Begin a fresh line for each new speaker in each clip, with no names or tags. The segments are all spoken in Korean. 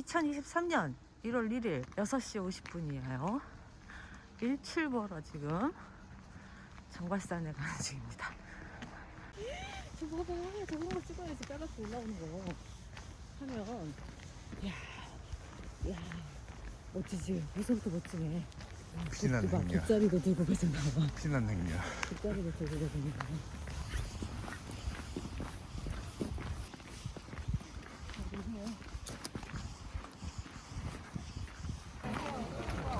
2023년 1월 1일 6시 50분이에요. 일출보러 지금 정발산에 가는 중입니다. 저 봐봐, 저런 거 찍어야지. 따라서 올라오는 거 하면 야 멋지지? 벌써부터 멋지네.
푹신한 행렬.
돗자리도 들고 가잖아.
푹신한 행렬.
돗자리도 들고 가잖아.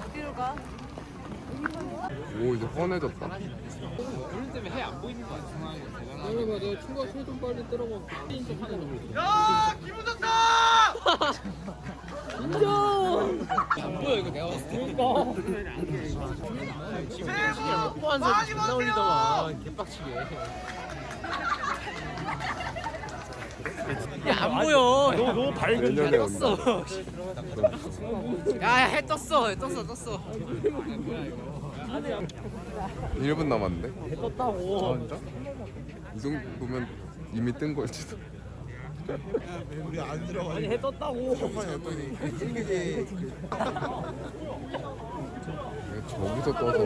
어디로 가?
오 이제 훤해졌다.
오늘 때문에 해 안 보이는 거 같아. 내가 내가 친구가 좀 빨리 들어가. 좀 하는 거.
야, 기분 좋다!
인정. 안 보여 이거 내가 봤을 때.
새해 복
뽀한
많이
소리 존나
받으세요!
올리더만 개빡치게. 야 안 보여. 너무 밝은
내년에
떴어. 야해 떴어. 해 떴어.
1분 남았는데?
떴다고.
진짜? 이 정도면 이미 뜬 걸지도.
아니 해 떴다고.
저기서 떠서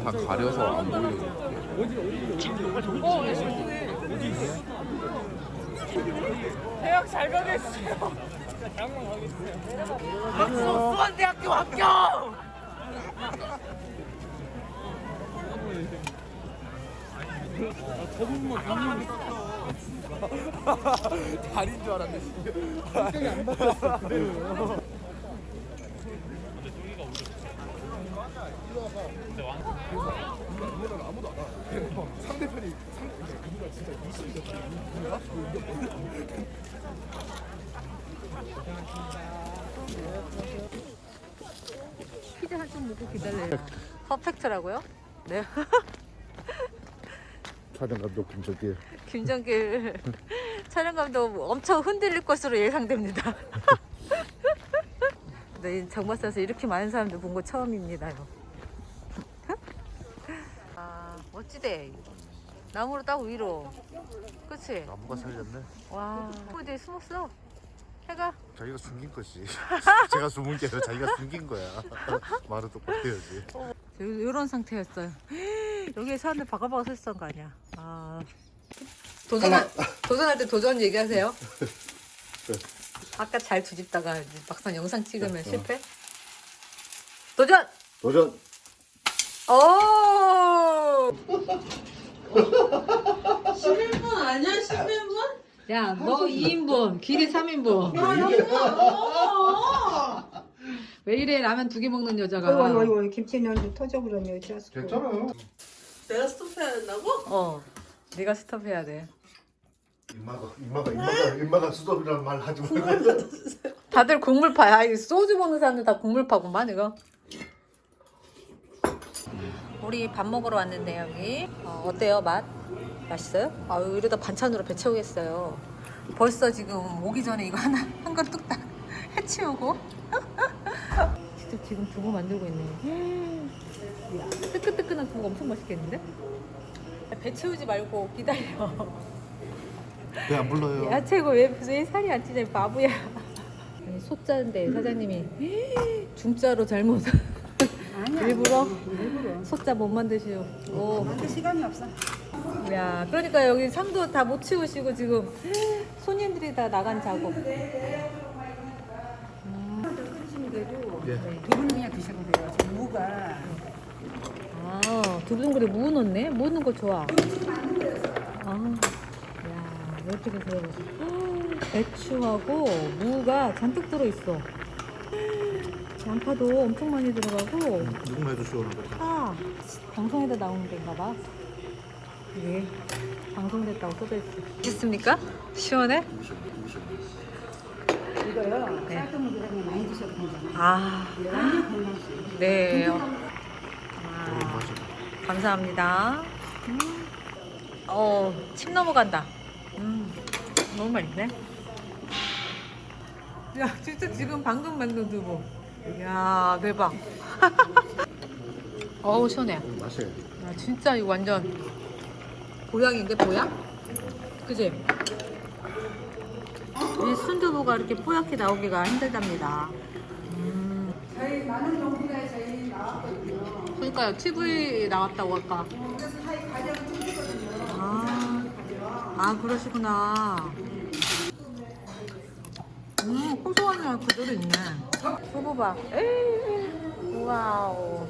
다 가려서 안 보이는 거.
대학 잘 가겠어요. 박수 수원대학교 합격. 다리인 줄 알았네. 굉장히 안 바뀌었어. 그대로요.
상대편이 우리가 진짜 20이었어.
피자 한 점 먹고 기다려요. 퍼펙트라고요? 네.
촬영 감독 김철길.
김정길 촬영 감독 엄청 흔들릴 것으로 예상됩니다. 네, 정말사에서 이렇게 많은 사람들 본 거 처음입니다요. 아, 멋지대. 나무로 따고 위로. 그치?
나무가 살렸네.
와, 어디 숨었어? 해가?
자기가 숨긴 거지. 제가 숨은 게 아니라 자기가 숨긴 거야. 말을 똑같아야지.
이런 상태였어요. 여기에 사람들 바가바가 서 있었던 거 아니야? 아. 도전할 때 도전 얘기하세요. 아까 잘 뒤집다가 막상 영상 찍으면 실패? 도전!
도전.
오! 11분 아니야? 11분? 야, 너 2인분, 길이 3인분. 왜 이래? 라면 2개 먹는 여자가.
어이구 김치는 터져버렸네 여자.
괜찮아요.
내가 스톱해야 된다고?
어, 네가 스톱해야 돼.
임마가 수도이라는 말 하지 말고.
다들 국물파야. 이 소주 먹는 사람들 다 국물파구만 이거. 우리 밥 먹으러 왔는데 여기 어때요 맛? 맛있어요? 아유 이러다 반찬으로 배 채우겠어요. 벌써 지금 오기 전에 이거 한 건 뚝딱 해치우고. 진짜 지금 두부 만들고 있네. 이야, 뜨끈뜨끈한 두부 엄청 맛있겠는데? 배 채우지 말고 기다려.
왜 안 불러요?
야채고 왜 살이 안 찌냐 바보야. 아니, 소자인데 사장님이 중자로 잘못 일부러 소자 못 만드시오. 오.
만들 시간이 없어.
야, 그러니까 여기 상도 다 못 치우시고 지금 손님들이 다 나간 작업.
두 분은 그냥 드셔도 돼요. 지금 무가
아, 두부동그래 무 넣네? 무 넣는 거 좋아. 아, 야, 이렇게 들어보세요. 배추하고 무가 잔뜩 들어있어. 양파도 엄청 많이 들어가고.
누구나 해도 시원하겠다.
아, 방송에다 나오는 데인가 봐. 이게 방송됐다고 써져있어. 맛있습니까? 시원해?
이거요.
네.
쌀뜨물 들어가면 많이 드셔도 괜찮아요.
아,
완전 건강식.
네.
너무 맛있어.
감사합니다. 침 넘어간다. 너무 맛있네. 야, 진짜 지금 방금 만든 두부. 이야, 대박. 어우, 시원해.
맛있어.
야, 진짜 이거 완전 보양인데, 보양? 그지? 이 순두부가 이렇게 뽀얗게 나오기가 힘들답니다.
저희 많은 용기가 저희 나왔거든요.
그러니까요. TV 나왔다고 아까.
그래서 저희 가정 찍거든요.
아 그러시구나. 고소한 그대로 있네. 두부밥. 에이, 와우.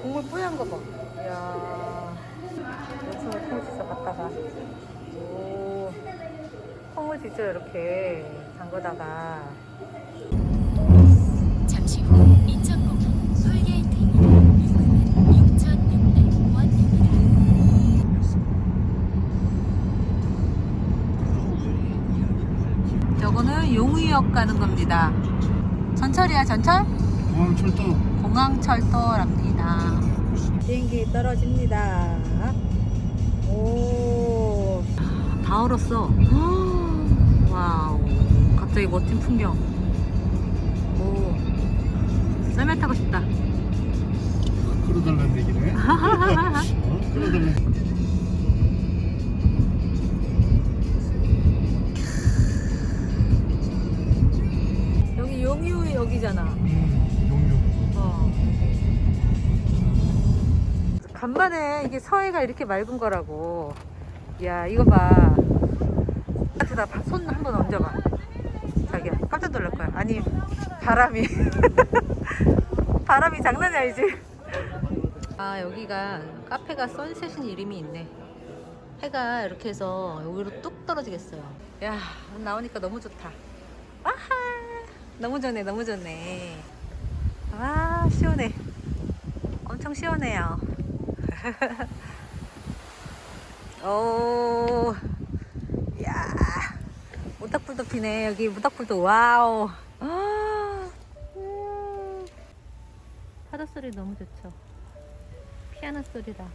국물 뽀얀 거 봐. 이야. 요즘에 콩 진짜 갖다가. 오. 콩을 직접 이렇게 담궈다가.
잠시 후 인천공항 톨게이트입니다. 요금은 6,600원입니다.
저거는 용의역 가는 겁니다. 전철이야, 전철?
공항철도.
공항철도랍니다. 비행기 떨어집니다. 오, 다 얼었어. 와우, 갑자기 멋진 풍경. 오, 썰매 타고 싶다.
끌어달라는 얘기네. 끌어달라는.
여기 용유역이잖아.
용유.
간만에 이게 서해가 이렇게 맑은 거라고. 야, 이거 봐. 나 손 한번 얹어봐. 자기야, 깜짝 놀랄 거야. 아니, 바람이. 바람이 장난이 아니지. 아, 여기가 카페가 선셋인 이름이 있네. 해가 이렇게 해서 여기로 뚝 떨어지겠어요. 야, 나오니까 너무 좋다. 아하, 너무 좋네, 너무 좋네. 와, 시원해. 엄청 시원해요. 오, 야, 모닥불도 피네. 여기 모닥불도 와우. 파도 소리 너무 좋죠. 피아노 소리다.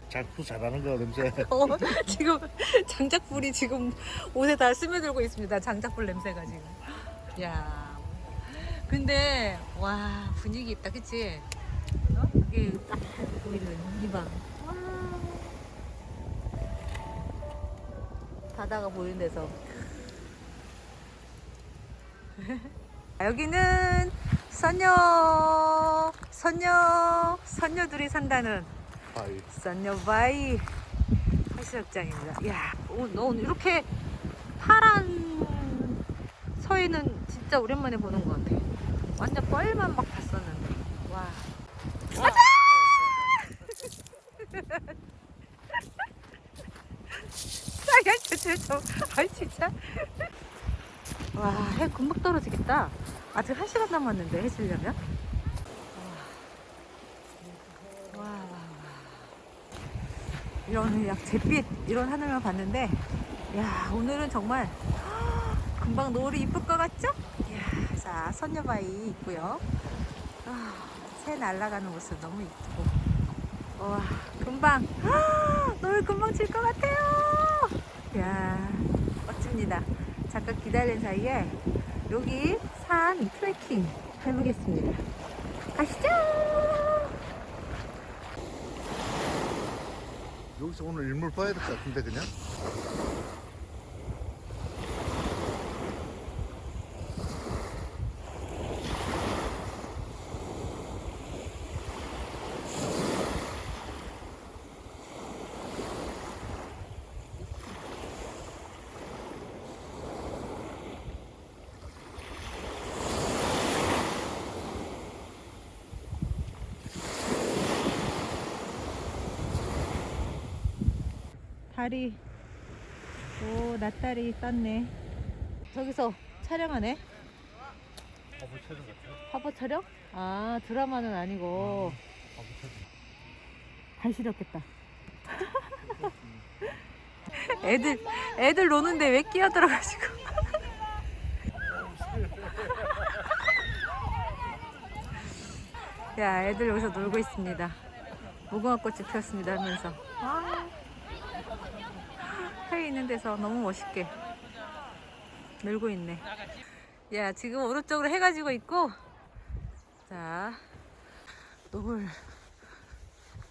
자꾸 잘하는 거 냄새.
지금 장작불이 지금 옷에 다 스며들고 있습니다. 장작불 냄새가 지금. 야, 근데 와, 분위기 있다, 그치? 이게 딱 보이는 이 방. 바다가 보이는 데서. 여기는 선녀들이 산다는
아이.
선녀바이 해수욕장입니다. 이야, 너 오늘 이렇게 파란 서해는 진짜 오랜만에 보는 것 같아. 완전 뻘만 막 봤었는데. 와. 가자! 싸게 좀. 아이, 진짜. 와, 해 금방 떨어지겠다. 아직 1시간 남았는데, 해 지려면. 와. 이런 약 잿빛 이런 하늘만 봤는데, 야, 오늘은 정말 금방 노을이 이쁠 것 같죠? 이야, 자, 선녀바위 있고요. 새 날아가는 모습 너무 이쁘고. 와, 금방 노을 금방 질 것 같아요. 이야, 멋집니다. 잠깐 기다리는 사이에 여기 산 트레킹 해보겠습니다. 가시죠.
여기서 오늘 일몰 봐야 될 것 같은데 그냥.
달이, 오, 낮달이 떴네. 저기서 촬영하네.
화보 촬영 같아.
화보 촬영? 아 드라마는 아니고.
화보 촬영.
발 시렸겠다. 애들 노는데 왜 끼어들어가지고. 야, 애들 여기서 놀고 있습니다. 무궁화꽃이 피었습니다 하면서. 와. 해 있는 데서 너무 멋있게 놀고 있네. 야, 지금 오른쪽으로 해가 지고 있고, 자, 노을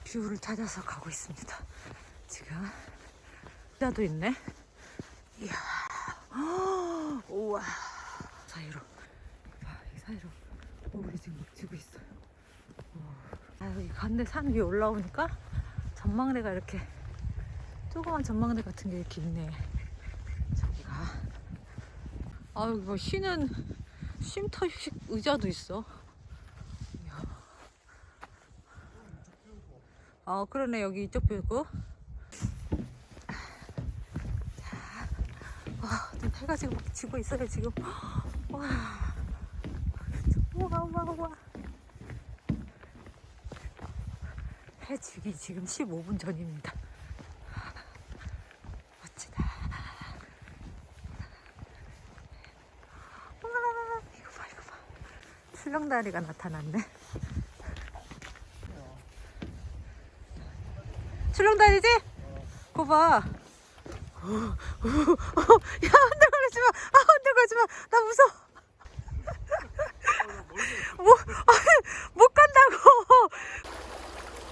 뷰를 찾아서 가고 있습니다. 지금 자도 있네. 이야, 우와, 사이로 봐, 이 사이로 노을이 지금 막 지고 있어요. 아, 여기 가운데 산 위에 올라오니까 전망대가 이렇게 조그만 전망대 같은 게 이렇게 있네. 저기가. 아, 여기 뭐 쉬는 쉼터식 의자도 있어. 이야. 아, 그러네. 여기 이쪽 뷰고. 자, 와, 해가 지금 막 지고 있어요 지금. 와, 와. 해 지기 지금 15분 전입니다. 멋지다. 와, 이거 봐. 출렁다리가 나타났네. 출렁다리지? 그거 봐. 야, 흔들거리지 마. 흔들거리지 마. 나 무서워. 못 간다고.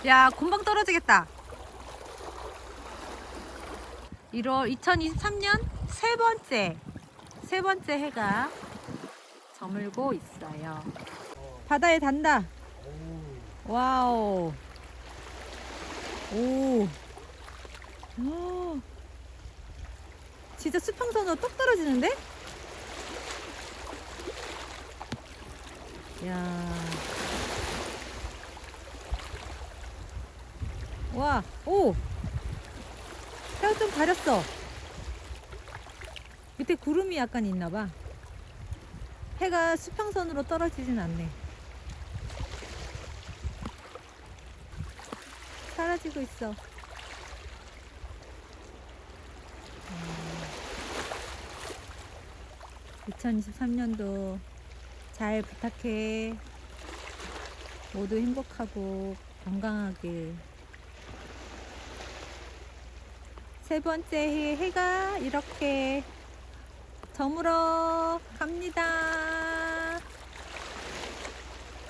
야, 금방 떨어지겠다. 2023년 세 번째 해가 저물고 있어요. 바다에 단다. 와우. 오. 진짜 수평선으로 똑 떨어지는데? 야. 와, 오! 해가 좀 가렸어. 밑에 구름이 약간 있나봐. 해가 수평선으로 떨어지진 않네. 사라지고 있어. 2023년도 잘 부탁해. 모두 행복하고 건강하길. 세 번째 해가 이렇게 저물어 갑니다.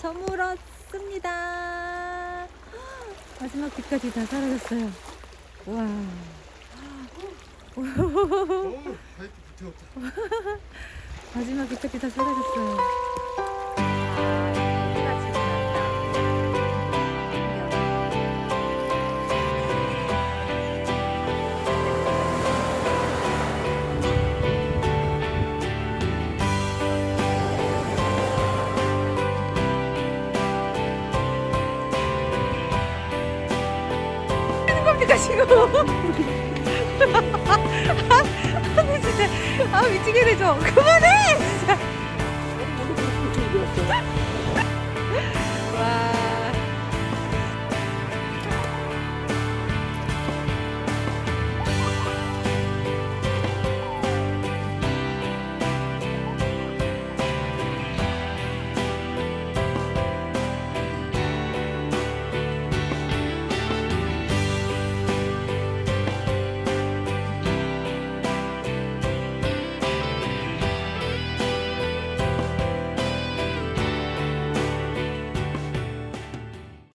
저물었습니다. 마지막 빛까지 다 사라졌어요. 와.
파이프 붙여왔다.
마지막 빛까지 다 사라졌어요. 지금 진짜 미치게 되죠. 그만해 진짜.